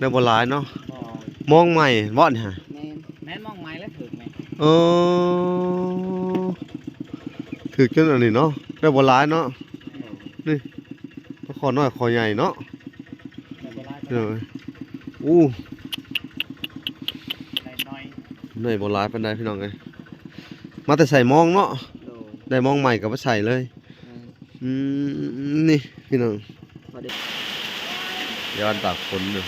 ได้บ่หลายเนาะบ่มองใหม่บ่นี่ฮะแม่นมองไม้แล้วถึกไหมเออถือจนอันนี้เนาะได้บ่หลายเนาะนี่ก็ขอน้อยขอใหญ่เนาะเอออู้ได้น้อย ได้บ่หลายปานใดพี่น้องเอ้ยมาแต่ใส่มองเนาะได้มองใหม่ก็บ่ใส่เลยนี่พี่น้องย้อนตากฝนอยู่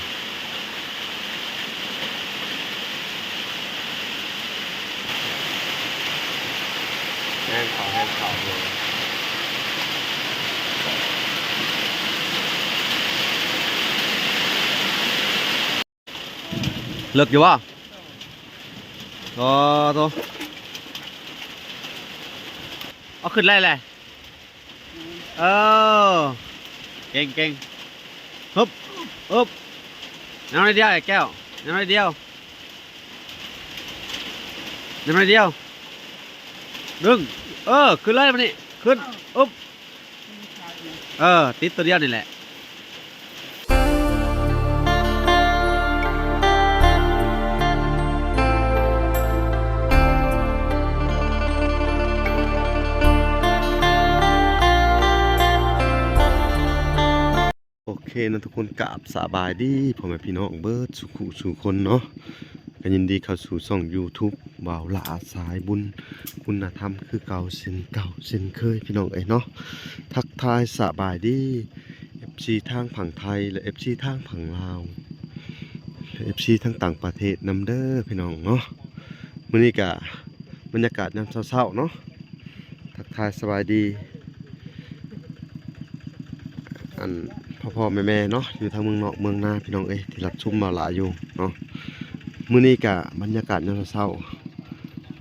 แห้งขาวเลยเลิกอยู่วะโตเอาขึ้นไล่เลยเก่งฮึบน้ำนิดเดียวไอ้แก้วน้ำนิดเดียวดึงขึ้นเลยมันนี่ขึ้นติดตัวเดียวนี่แหละโอเคนะทุกคนกราบสบายดีพ่อแม่พี่น้องเบิร์ดสุขคนเนาะกันยินดีเข้าสู่ช่อง YouTube บ่าวหลาสายบุญคุณธรรมคือเก่าเช่นเคยพี่น้องเนาะทักทายสบายดี FC ทางฝั่งไทยและ FC ทางฝั่งลาวและ FC ทางต่างประเทศนำเด้อพี่น้องเนาะมื้อนี้ก็บรรยากาศยามเช้าๆเนาะทักทายสบายดีอันพ่อแม่เนาะอยู่ทางเมืองนอกเมืองนาพี่น้องที่รับชมมาหลายอยู่เนาะมื้อนี้ก็บรรยากาศยามเช้า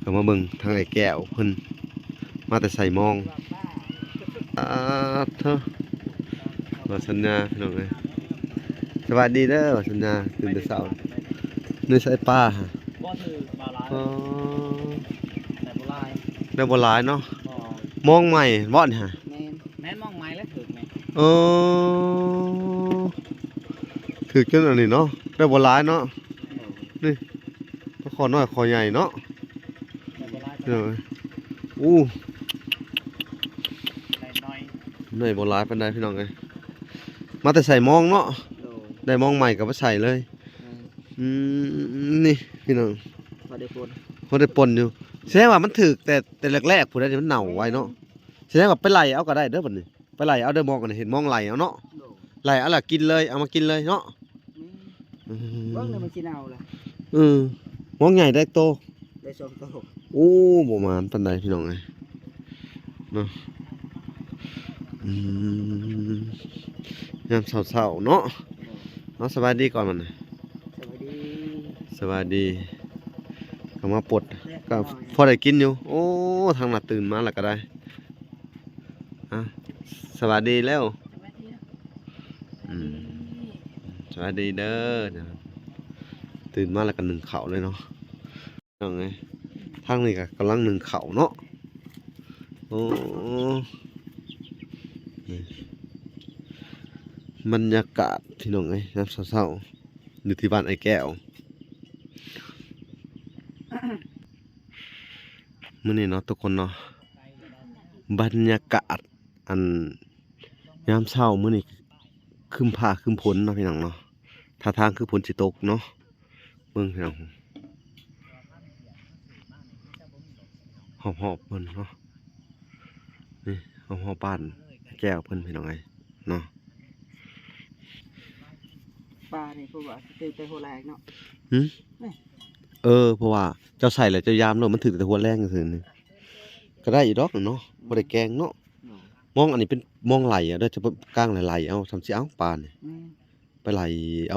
ก็มาเบิ่งทางไอ้แก้วเพิ่นมาแต่ใส่มองเธอว่าสัญญาพี่น้องสวัสดีเด้อว่าสัญญาตื่นแต่เช้านี่ใส่ป้าฮะบ่ถือบ่หลายได้บ่หลายเนาะมองใหม่บ่นี่ฮะแม่นมองไม้แล้วถึกไหมถือจนอันนี้เนาะได้บ่หลายเนาะนี่ก็ขอน้อยขอใหญ่เนาะอู้ได้บ่หลายปานใดพี่น้องมาแต่ใส่มองเนาะได้มองใหม่ก็บ่ใส่เลยนี่พี่น้องพอได้ปนอยู่แสดงว่ามันถึกแต่แรกๆพุ่นได้มันเน่าไว้เนาะแสดงว่าไปไล่เอาก็ได้เด้อบัดนี้ไปไล่เอาเด้อมองกันเห็นมองไล่เอาเนาะไล่เอาล่ะกินเลยเอามากินเลยเนาะเบิ่งเลยมันสิเน่าล่ะมองใหญ่ได้โตได้2โตบ่มานปานใดพี่น้องเนาะยามเช้าๆเนาะสบายดีก่อนมันสบายดีก็มาปลดก็พอได้กินอยู่ทางหน้าตื่นมาแล้วก็ได้สวัสดีแล้วสวัสดีเด้อตื่นมาแล้วก็นึ่งข้าวเลยเนาะน้องทางนี้ก็กำลังนึ่งข้าวเนาะบรรยากาศพี่น้องยามเช้าๆอยู่ที่บ้านไอ้แก้วมื้อนี้เนาะทุกคนเนาะบรรยากาศอันยามเช้ามื้อนี้ครึ้มฟ้าครึ้มฝนเนาะพี่น้องเนาะท่าทางคือฝนสิตกเนาะเบิ่งพี่น้องหอบเพิ่นเนาะนี่หอบบ้านแก้วเพิ่นพี่น้องเนาะปลานี่เพราะว่าตื่นแต่หัวแรงเนาะเพราะว่าเจ้าใส่แล้วเจ้ายามเนาะมันถึงแต่หัวแรงซื่อๆนึงก็ได้อยู่ดอกเนาะบ่ได้แกงเนาะมองอันนี้เป็นมองไหลเด้อจะกลางไหลเอาทำสิเอาปลานี่ไปไหลเอ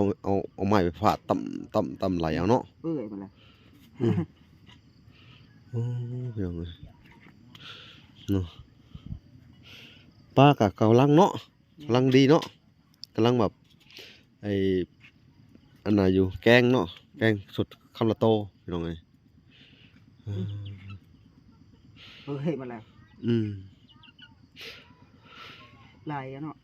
าไม้ไปฟาดต่ำไหลเอาเนาะเปื่อยหมดแล้วเพียงเลยเนาะปลากับกำลังเนาะกำลังดีเนาะกำลังแบบอันไหนอยู่แกงเนาะแกงสดคำละโตพี่น้องเปื่อยหมดแล้วลายเนาะ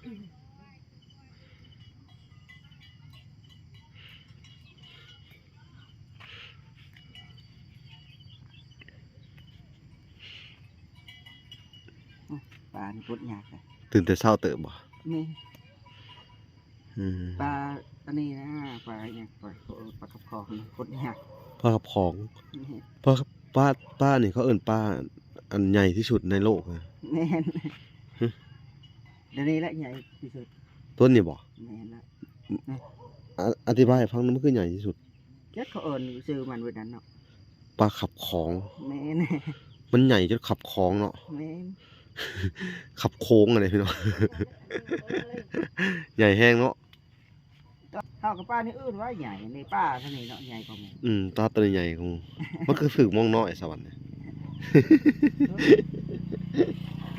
ปลานี่กดยากเลย ตื่นแต่เช้าเติบบ่ นี่ อืม ปลาอันนี้นะปลาอย่างปลากับคอนี่กดยาก ปลากระป๋อง นี่ ปลาป้านี่เขาเอิ้นปลาอันใหญ่ที่สุดในโลกนะ แม่นเดี๋ยวนี้แหละใหญ่ที่สุด ต้นนี่บ่ แม่นละ อธิบายให้ฟังหน่อยมันคือใหญ่ที่สุด เจ็ดเขาเอิญซื้อมันไว้นั้นเนาะ ปลาขับของ แม่น มันใหญ่จนขับของเนาะ แม่น ขับโค้งอะไรพี่น้อง ใหญ่แห้งเนาะ เท่ากับป้านี่อื่นว่าใหญ่ในป้าเท่านี้เนาะใหญ่กว่าแม่ ตาตัวใหญ่ของมันคือฝึกมองน้อยสวรรค์เนี่ย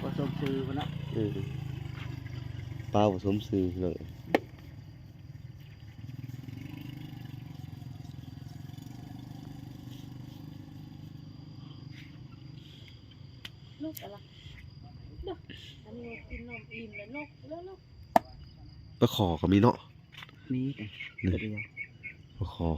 ผสมซื้อมันเนาะ ปลาผสมซื้อพี่น้อง ลูกอะไรเด้ออันนี้กินนมอิ่มแล้วลูกแล้วลูก ปลาขอก็มีเนาะ นี่แต่เดียว ปลาขอ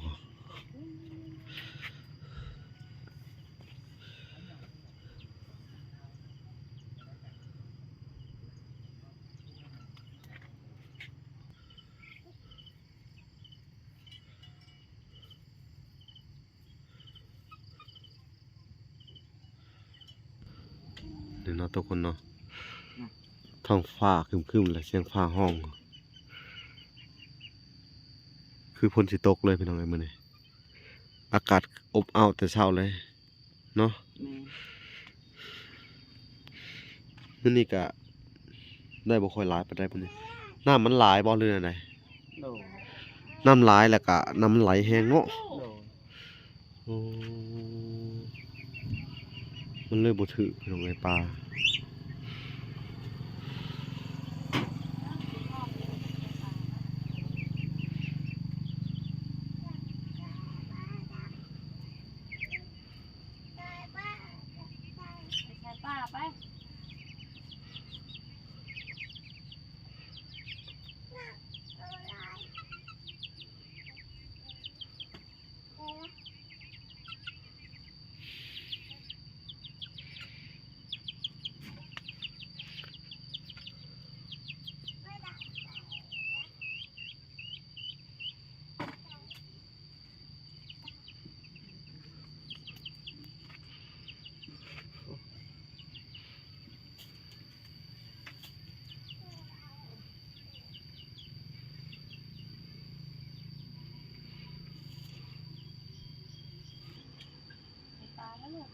นี่เนาะทุกคนเนาะท้องฟ้าครึมๆและเสียงฟ้าห้อง คือฝนสิตกเลยพี่น้องไอ้มื้อนี้อากาศอบอ้าวแต่เช้าเลยเนาะ แม่ มื้อนี้ก็ได้บ่ค่อยหลายปานใดพุ่นนี่น้ำมันหลายบ่หรือจั่งใด โด น้ำหลายแล้วก็น้ำไหลแห้งเนาะ โด อ๋อมันเลยบ่ถึกพี่น้องไอ้ปลา ไปใช้ป้าไป ไปปลาแล้วลูก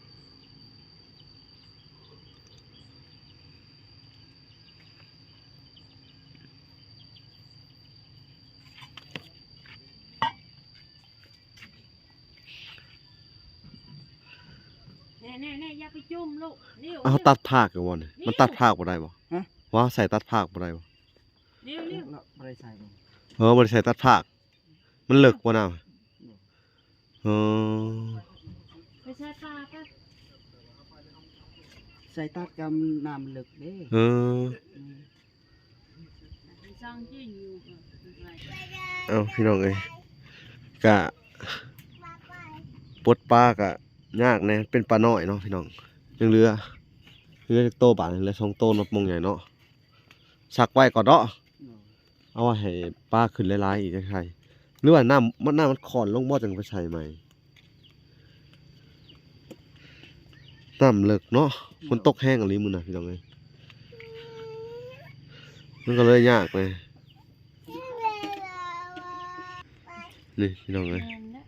แน่อย่าไปจุ่มลูกนิ้ว อ้าวตัดภาคอยู่บ่เนี่ยมันตัดภาคบ่ได้บ่ว่าใส่ตัดภาคบ่ได้บ่ นิ้ว แล้วบ่ได้ใส่บ่ บ่ได้ใส่ตัดภาคมันเลิกบ่น่ะเออ ไปใช้ป้าไป ใส่ตัดกำน้ำลึกเด้ เออ สั่งจิ้งอยู่อะไร เอาพี่น้องเอ้ยกะปลดปลากะยากแน่เป็นปลาน้อยเนาะพี่น้องยังเหลือโตบาทเหลือ2โตเนาะมงใหญ่เนาะซักไว้ก่อนเนาะ โด เอาไว้ให้ปลาขึ้นหลายๆอีกจังไสหรือว่าน้ำมันขอนลงบ่จังไปใส่ใหม่น้ำเลิกเนาะฝนตกแห้งอีหลีมื้อน่ะพี่น้องเอ้ยมันก็เลยยากเลยนี่พี่น้องเอ้ย แม่นแล้ว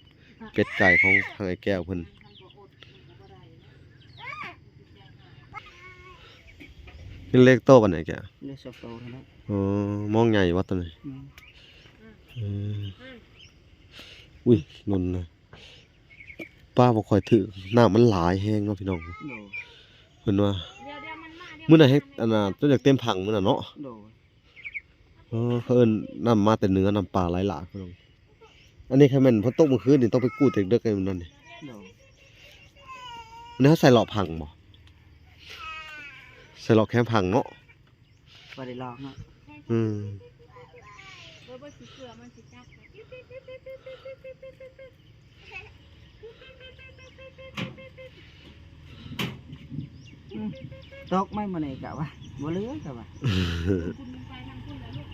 เป็ดไก่ของทางไอ้แก้วเพิ่นเป็นเล็กโตปานไหนแก เลือดสองโตเท่านั้น อ๋อมองใหญ่ว่าตัวนี้ อืม อืมอุ้ยหล่นเลยป้าบ่ค่อยถือน้ำมันหลายแฮงเนาะพี่น้อง โด เพิ่นว่า เดี๋ยวมันมาเดี๋ยว มื้อน่ะเฮ็ดอันน่ะจนอยากเต็มผังมื้อน่ะเนาะ โด เขาเอิ้นน้ำมาแต่เหนือน้ำปลาไหลหลากพี่น้องอันนี้แค่แม่นฝนตกเมื่อคืนนี่ต้องไปกู้แต่ดึกๆไอ้มันนั่นนี่ โด อันนี้เขาใส่หลอกผังบ่ใส่หลอกแคมผังเนาะ บ่ได้ลองเนาะ แ อืม บ่สิเสือมันสิจับ ตกไม่มาไหนกะวะบ่เหลือกะวะ คุณมันไปทางคุณแล้วลูก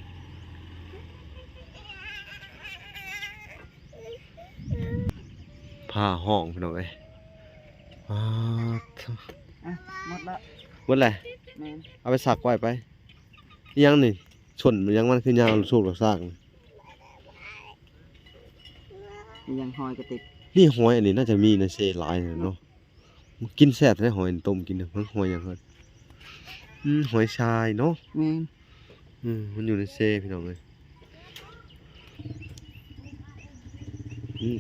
ผ้าห้องพี่น้องเอ้ยอ้าเถอะ อ่ะหมดละ หมดแหละ แม่น เอาไปสักไว้ไปอิหยังนี่ชนอิหยังมันคือยาวสูกหลักซากนี่ ยังหอยกระติก นี่หอยอันนี้น่าจะมีในเซหลายเนาะมันกินแซ่บได้หอยต้มกินเด้อมันหอยหยังเฮ็ดหอยชายเนาะ แม่น มันอยู่ในเซพี่น้องเอ้ยอืม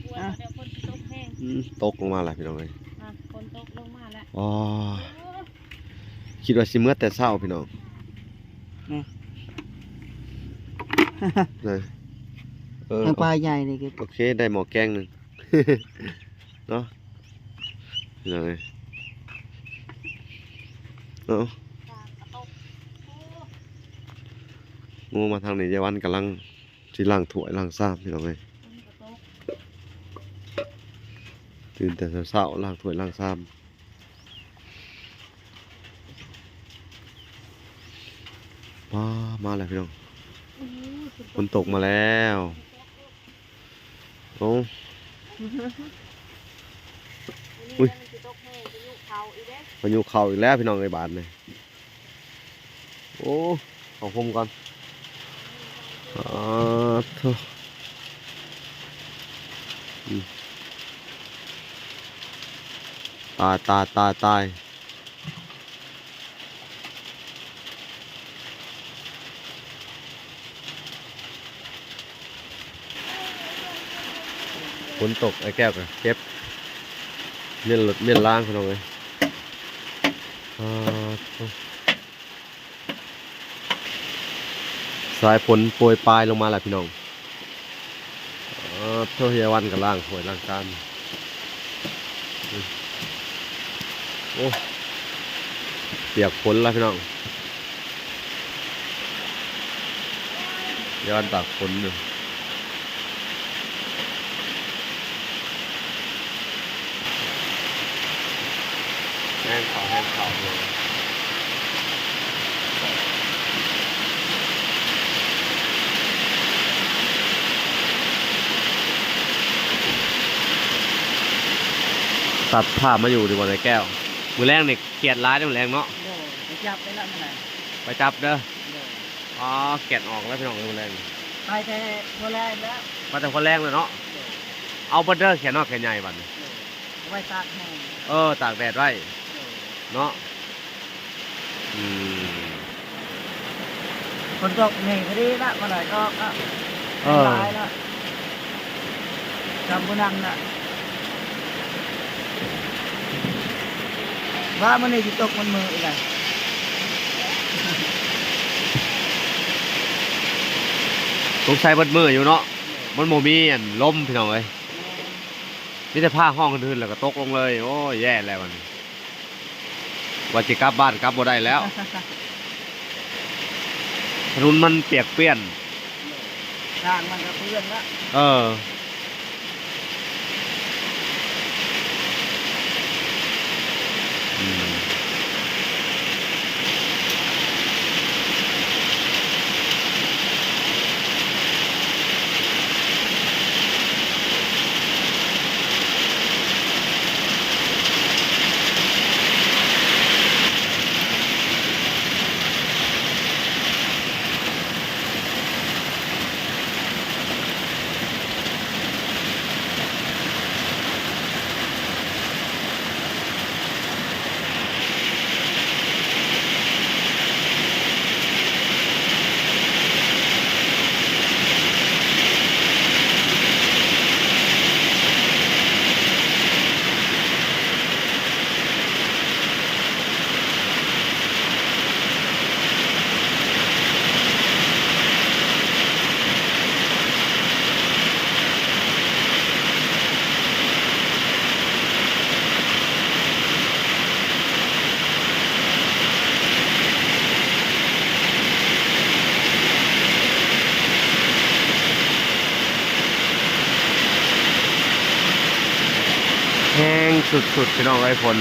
กลัวเดี๋ยวคนตกแห้ง ตกลงมาแล้วพี่น้องเอ้ย คนตกลงมาแล้ว อ๋อคิดว่าสิเมื่อแต่เช้าพี่น้องเลยทางปลาใหญ่นี่ก็ โอเคได้หม้อแกงหนึง เนาะพี่น้องเอ้ยเนาะงูมาทางนี้ยายวันกำลังสิล้างถ้วยล้างซ้ำพี่น้องเอ้ยตื่นแต่เช้าๆล้างถ้วยล้างซ้ำมาแล้วพี่น้องฝนตกมาแล้วโอ้ อุ้ยพายุเข้าอีกแล้วพี่น้องไอ้บาทเลยโอ้เอาผมก่อนเถอะตายฝนตกไอ้แก้วก็เก็บเมี่ยนรถเมี่ยนล้างพี่น้องเลยสายฝนโปรยปลายลงมาแหละพี่น้องเท่าเฮียวันกับล่างหวยล่างการโอ้เปียกฝนแล้วพี่น้องเฮียวันตากฝนอยู่แห้งเข่าเลยตัดผ้ามาอยู่ดีกว่าในแก้วมือแรงเนี่ยเกลียดร้ายมือแรงเนาะ ไปจับไปแล้วมันไหน ไปจับเด้ออ๋อเกลียดออกแล้วพี่น้องมือแรง ไปแต่ตัวแรกแล้ว มาแต่คนแรงเลยเนาะเอาเบอร์เดอร์แขนนอกแขนใหญ่บัดนี้ ไว้ตากแห้ง ตากแดดไว้เนาะ คนตกเหนื่อยพอดีละมาหน่อยก็ตายละจำบุญนังละว่ามันนี่จะตกมันมืออีกไง สงสัยเบิดมืออยู่เนาะมันโมมีอันล้มพี่น้องเอ้ยมีแต่ผ้าห้องขึ้นแล้วก็ตกลงเลยโอ้ยแย่แล้วมันว่าจะกลับบ้านกลับบ่ได้แล้วถนนมันเปียกเปี้ยน ทางมันก็เพื่อนละ เออ แห้งสุดๆพี่น้องไอ้ฝน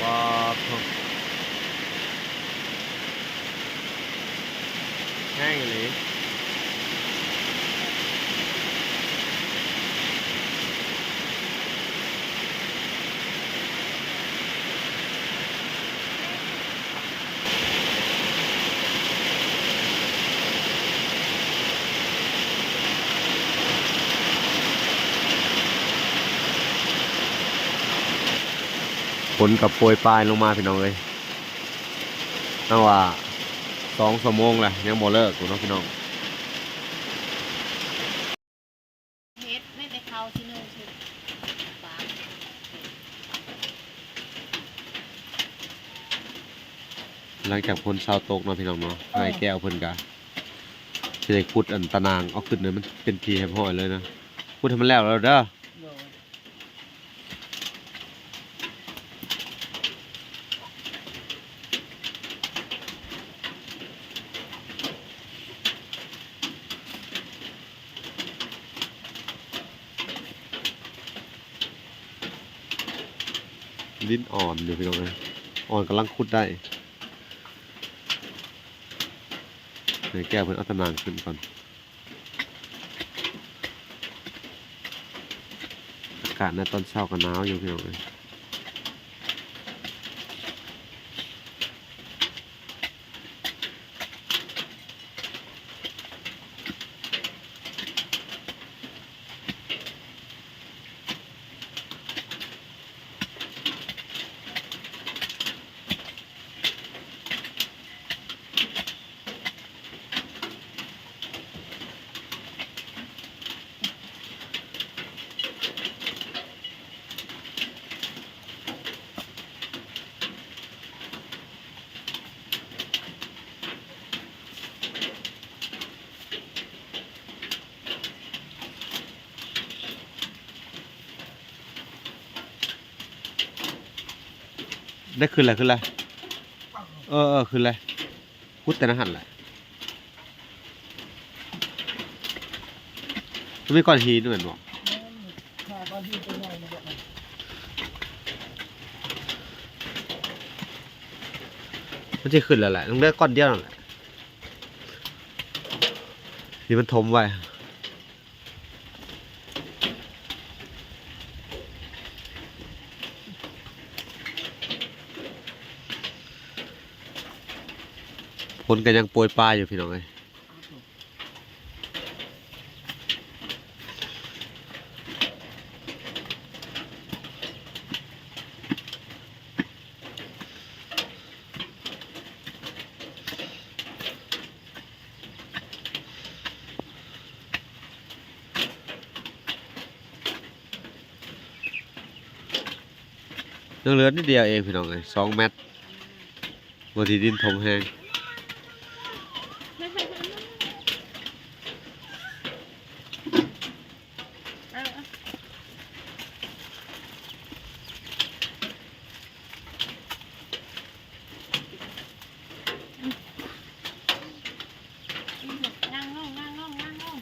ว้าวแห้งเลย ฝนกับโปรยปลายลงมาพี่น้องเลยตั้งว่า2 ชั่วโมงแหละยังบ่เลิกพี่น้องเฮ็ดไม่ไปเข้าที่นู่นคือปาก หลังจากฝนเช้าตกเนาะพี่น้องเนาะนายแก้วเพิ่นกะสิได้ขุดอันตะนางเอาขึ้นเลยมันเป็นทีให้พ่อยเลยนะขุดให้มันแล้วเด้อลิ้นอ่อนอยู่พี่น้องเลยอ่อนกำลังขุดได้นายแก้วเพิ่นเอาตะนางขึ้นก่อนอากาศในตอนเช้าก็หนาวอยู่พี่น้องเลยได้ขึ้นอะไรขึ้นอะไรพุทธนะหันแหละมันไม่ก้อนหินเหมือนบอกมันจะขึ้นแล้วแหละต้องได้ก้อนเดียวนั่นแหละนี่มันถมไว้ฝนก็ยังโปรยปลายอยู่พี่น้องเอ้ยยังเหลือนิดเดียวเองพี่น้องเอ้ย2 เมตรบนที่ดินถมแห้งนั่งลงนั่งลงนั่งลง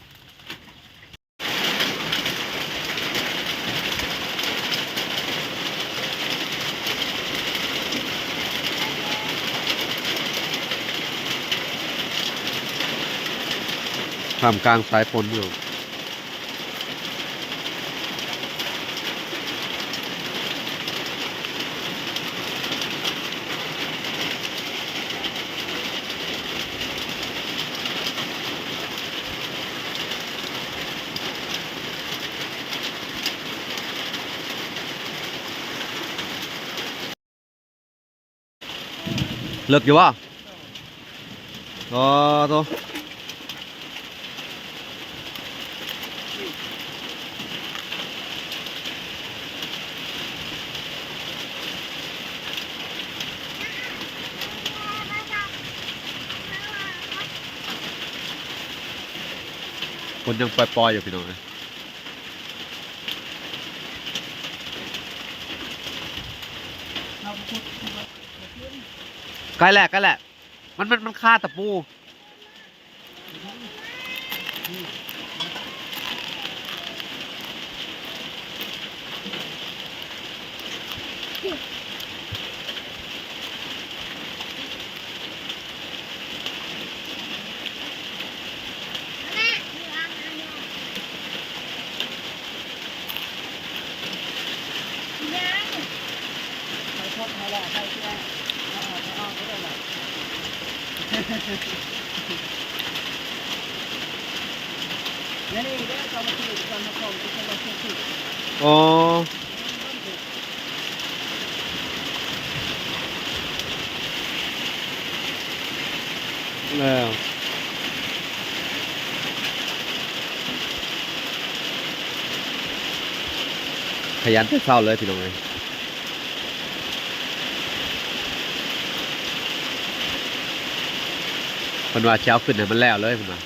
ท่ามกลางสายฝนอยู่เลิกอยู่วะโตคนยังปล่อยๆอยู่พี่น้องเลยใกล้แหละมันฆ่าตะปู แล้วใครเชื่อเอาก็ได้แหละนี่ได้ก็มาที่คนมาคงที่จะมาที่ที่ อ๋อแล้วขยันแต่เศร้าเลยพี่น้องเลยเพิ่นว่าเช้าขึ้นให้มันแล้วเลยเพิ่นว่า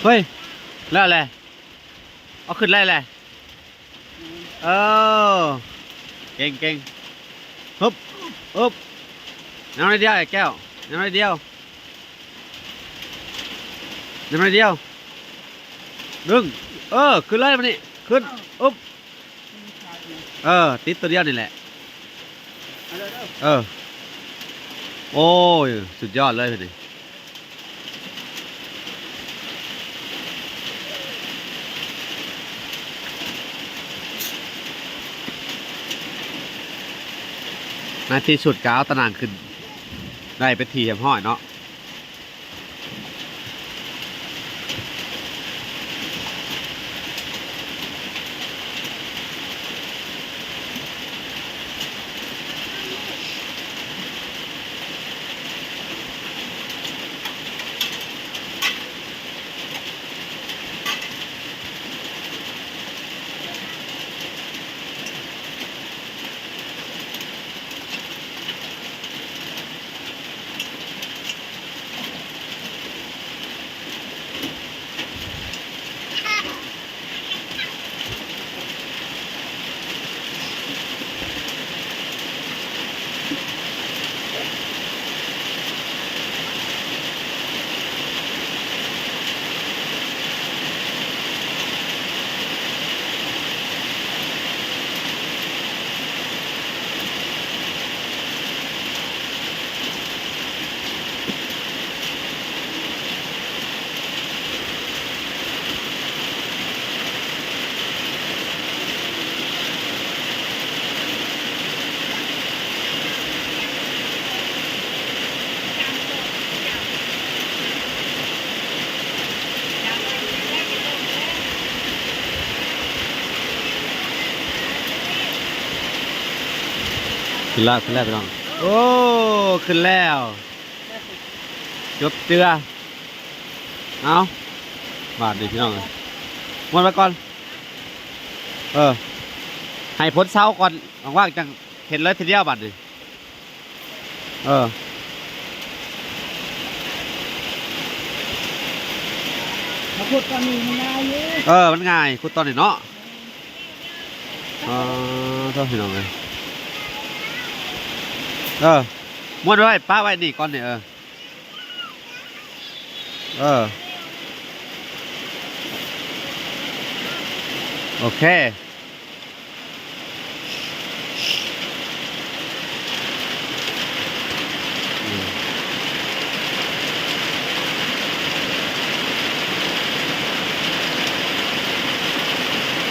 เฮ้ยแล้วอะไรเอาขึ้นไล่เลยเออเก่งเก่งฮึบฮึบน้ำนิดเดียวไอ้แก้วน้ำนิดเดียวน้ำนิดเดียวดึงขึ้นไล่มานี่ขึ้นอึ๊บติดตัวเดียวนี่แหละโอ้ยสุดยอดเลยพี่นี่ในที่สุดก้าวตะนางขึ้นได้เป็นทีแห่งห้อยเนาะขึ้นแล้วพี่น้องโอ้ขึ้นแล้วจบเจือเอาบาดดิพี่น้องหมดไปก่อนให้พ้นเช้าก่อนว่างๆจังเห็นเลยทีเดียวบาดดิ เออ มาพูดตอนนี้มันง่ายอยู่ เออมันง่ายขุดตอนนี้เนาะเท่าพี่น้องเลยม้วนไว้ป้าไว้นี่ก่อนเนี่ยโอเค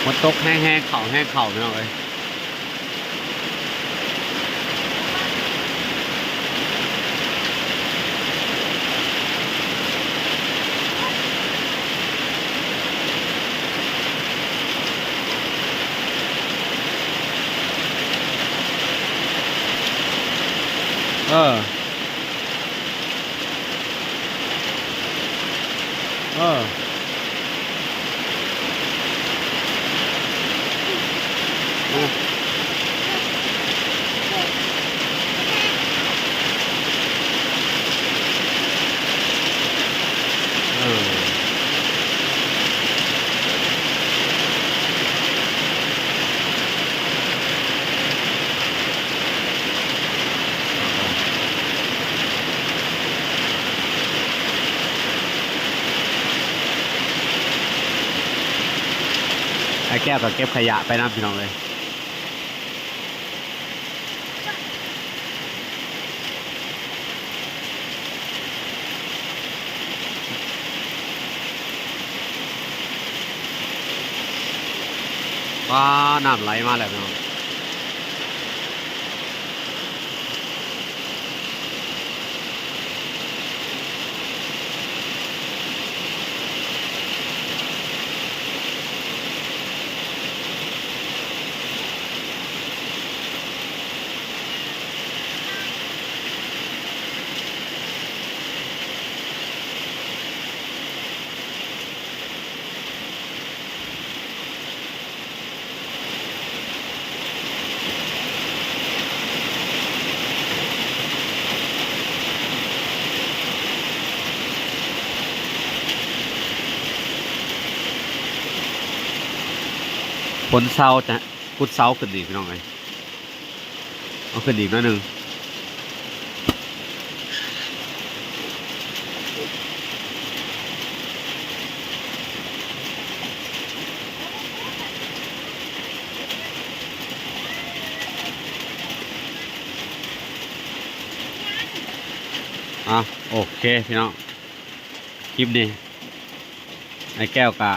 มันตกแห้งๆเข่าแห้งเข่าพี่น้องเลยเออไอ้แก้วก็เก็บขยะไปน้ำพี่น้องเลยว้าน้ำไหลมาแล้วพี่น้องผลเสาจะขุดเสาขึ้นอีกพี่น้องเลยเอาขึ้นอีกหน่อยหนึ่งโอเคพี่น้องคลิปนี้ไอ้แก้วกะ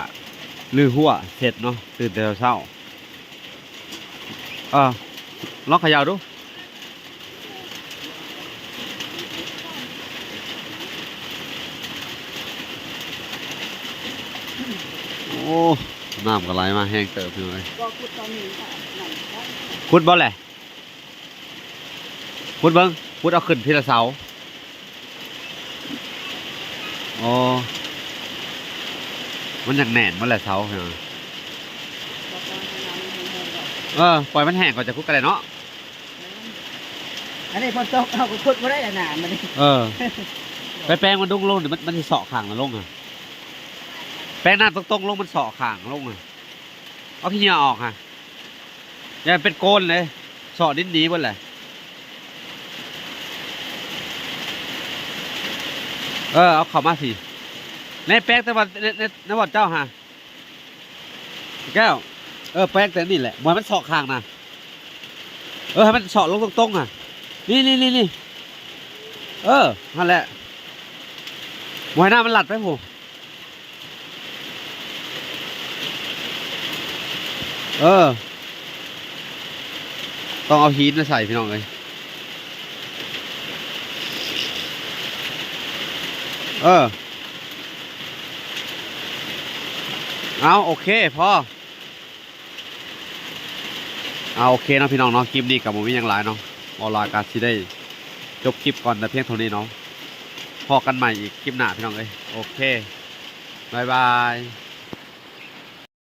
ลือหัวเสร็จเนาะตื่นแต่เช้าลองเขย่าดูโอ้น้ำก็ไหลมาแห้งเติบอยู่เลย ก็พูดตอนนี้ค่ะนั่นได้ ขุดบ่แหละขุดเบิ้งขุดเอาขึ้นทีละเสาอ๋อมันอยากแหน่นมันแหละเสาเหรอ บอกว่าทางนั้นมันแห้งๆดอก ปล่อยมันแห้งก่อนจะขุดกันเลยเนาะ อันนี้พอตกเอาก็พูดไม่ได้หนามันนี่ ไปแปลงมันดุ้งลงเดี๋ยวมันจะเสาะข่างมันลงอ่ะแปลงหน้าตรงๆลงมันเสาะข่างลงอ่ะเอาขี้เหงื่อออกอ่ะอย่าเป็นโกนเลยเสาะดิ้นหนีหมดเลยเอาเข้ามาสิในแป้งแต่ว่าในวัดเจ้าฮะแก้วแป้งแต่นี่แหละเหมือนมันเสาะข้างนะให้มันเสาะลงตรงๆอ่ะนี่นั่นแหละหมวยหน้ามันหลัดไปผมต้องเอาหินมาใส่พี่น้องเลยเอาโอเคพอเอาโอเคเนาะพี่น้องเนาะคลิปนี้กับผมมีอย่างไรเนาะออลากาสิได้จบคลิปก่อนแต่เพียงเท่านี้เนาะพอกันใหม่อีกคลิปหน้าพี่น้องเอ้ยโอเคบายบาย